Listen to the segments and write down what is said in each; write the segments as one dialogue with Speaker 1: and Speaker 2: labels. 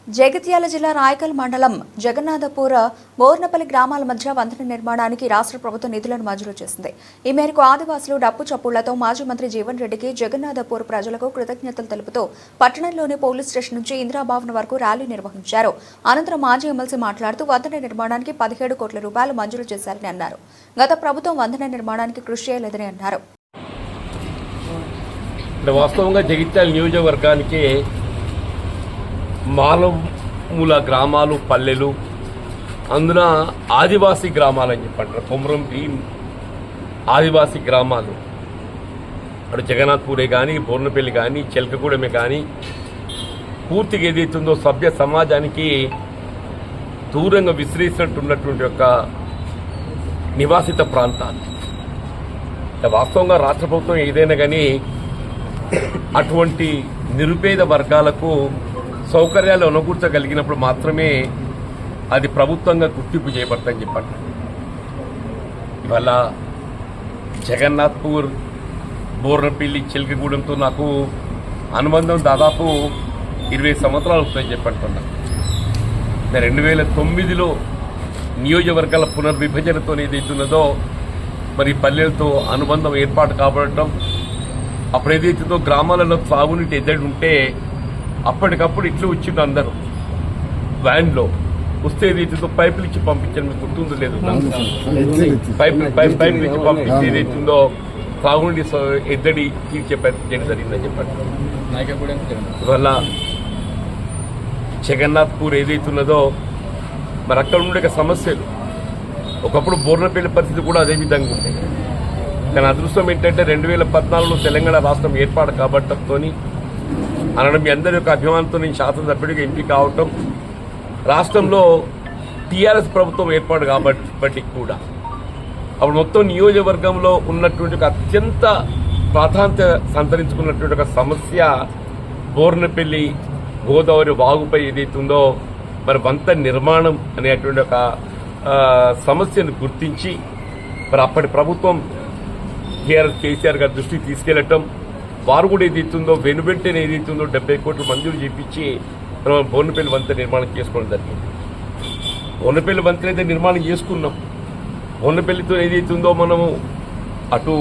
Speaker 1: జగిత్యాల జిల్లా రాయకల్ మండలం జగన్నాథపూర్ బోర్నపల్లి గ్రామాల మధ్య వంతెన నిర్మాణానికి రాష్ట్ర ప్రభుత్వం నిధులను మంజూరు చేసింది. ఈ మేరకు ఆదివాసులు డప్పు చప్పుళ్లతో మాజీ మంత్రి జీవన్ రెడ్డికి జగన్నాథపూర్ ప్రజలకు కృతజ్ఞతలు తెలుపుతూ పట్టణంలోని పోలీస్ స్టేషన్ నుంచి ఇందిరాభవన్ వరకు ర్యాలీ నిర్వహించారు. అనంతరం మాజీ ఎమ్మెల్సీ మాట్లాడుతూ వంతెన నిర్మాణానికి 17 కోట్ల రూపాయలు మంజూరు చేశారని అన్నారు. గత ప్రభుత్వం వంతెన నిర్మాణానికి కృషి చేయలేదని అన్నారు.
Speaker 2: వాస్తవంగా జగిత్యాల నియోజకవర్గానికి మాలమూల గ్రామాలు పల్లెలు అందున ఆదివాసీ గ్రామాలు అని చెప్పంటారు. కొమరంపి ఆదివాసీ గ్రామాలు అటు జగన్నాథ్పూరే కానీ బోర్నపల్లి కానీ చెల్కగూడెమే కానీ పూర్తిగా ఏదైతుందో సభ్య సమాజానికి దూరంగా విసిరేసినట్టున్నటువంటి యొక్క నివాసిత ప్రాంతాలు. వాస్తవంగా రాష్ట్ర ప్రభుత్వం ఏదైనా కానీ అటువంటి నిరుపేద వర్గాలకు సౌకర్యాలు అనుకూర్చగలిగినప్పుడు మాత్రమే అది ప్రభుత్వంగా గుర్తింపు చేయబడతాయని చెప్పండి. ఇవాళ జగన్నాథ్పూర్ బోర్నపల్లి చిల్కగూడెంతో నాకు అనుబంధం దాదాపు 20 సంవత్సరాలు వస్తాయని చెప్పంటున్నా. 2009లో నియోజకవర్గాల పునర్విభజనతో ఏదైతున్నదో మరి పల్లెలతో అనుబంధం ఏర్పాటు కాబడటం, అప్పుడు ఏదైతుందో గ్రామాలలో సాగునీటి ఎద్దడి ఉంటే అప్పటికప్పుడు ఇట్లా వచ్చింది అందరూ వ్యాన్లో వస్తే ఏదైతుందో పైపులు ఇచ్చి పంపించాను. మీకు గుర్తుందో లేదు, పైపులు ఇచ్చి పంపించి ఏదైతుందో సాగునీటి ఎద్దడి తీర్చే ప్రయత్నం జరిగిందని చెప్పండి. ఇవల్ల జగన్నాథ్పూర్ ఏదైతున్నదో మరి అక్కడ ఉండే సమస్యలు ఒకప్పుడు బోర్నపల్లి పరిస్థితి కూడా అదే విధంగా ఉంటాయి. కానీ అదృష్టం ఏంటంటే 2014లో తెలంగాణ రాష్ట్రం ఏర్పాటు కాబట్టంతో అనడం మీ అందరి యొక్క అభిమానంతో నేను శాసనసభ్యుడిగా ఎంపిక కావటం, రాష్ట్రంలో టీఆర్ఎస్ ప్రభుత్వం ఏర్పాటు కాబట్టి కూడా అప్పుడు మొత్తం నియోజకవర్గంలో ఉన్నటువంటి ఒక అత్యంత ప్రాధాన్యత సంతరించుకున్నటువంటి ఒక సమస్య బోర్నపల్లి గోదావరి వాగుపై ఏదైతుందో మరి వంతెన నిర్మాణం అనేటువంటి ఒక సమస్యను గుర్తించి మరి అప్పటి ప్రభుత్వం టీఆర్ఎస్ కేసీఆర్ గారి దృష్టికి తీసుకెళ్లటం, వారు కూడా ఏదైతుందో వెనువెంటనే ఏదైతుందో 70 కోట్లు మంజూరు చేయించి మనం బోర్నపల్లి వంతెన నిర్మాణం చేసుకోవడం జరిగింది. బోర్నపల్లి వంతెన అయితే నిర్మాణం చేసుకున్నాం. బోర్నపల్లితో ఏదైతుందో మనము అటు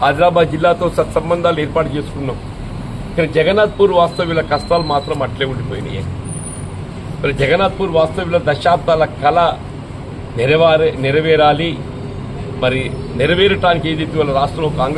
Speaker 2: ఆదిలాబాద్ జిల్లాతో సత్సంబంధాలు ఏర్పాటు చేసుకున్నాం. కానీ జగన్నాథ్పూర్ వాస్తవ్యుల కష్టాలు మాత్రం అట్లే ఉండిపోయినాయి. మరి జగన్నాథ్పూర్ వాస్తవ్యుల దశాబ్దాల కళ నెరవేరాలి. మరి నెరవేరటానికి ఏదైతే వాళ్ళ రాష్ట్రంలో కాంగ్రెస్